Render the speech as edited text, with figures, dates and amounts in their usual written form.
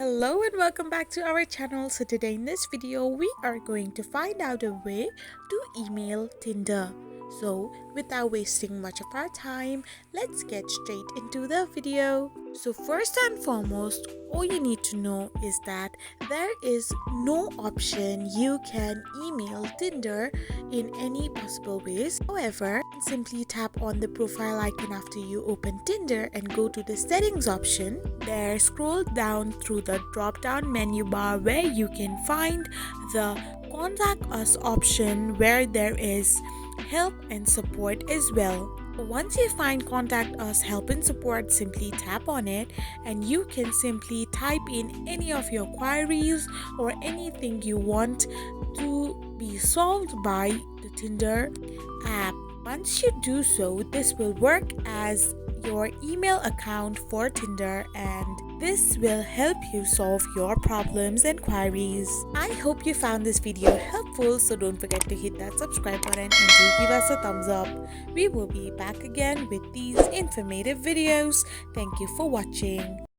Hello and welcome back to our channel. So today in this video we are going to find out a way to email Tinder. So without wasting much of our time, let's get straight into the video. So first and foremost, all you need to know is that there is no option you can email Tinder in any possible ways. However, simply tap on the profile icon after you open Tinder and go to the settings option. There, scroll down through the drop down menu bar where you can find the contact us option where there is help and support as well. Once you find contact us help and support, simply tap on it and you can simply type in any of your queries or anything you want to be solved by the Tinder app. Once you do so, this will work as your email account for Tinder and this will help you solve your problems and queries. I hope you found this video helpful, so don't forget to hit that subscribe button and do give us a thumbs up. We will be back again with these informative videos. Thank you for watching.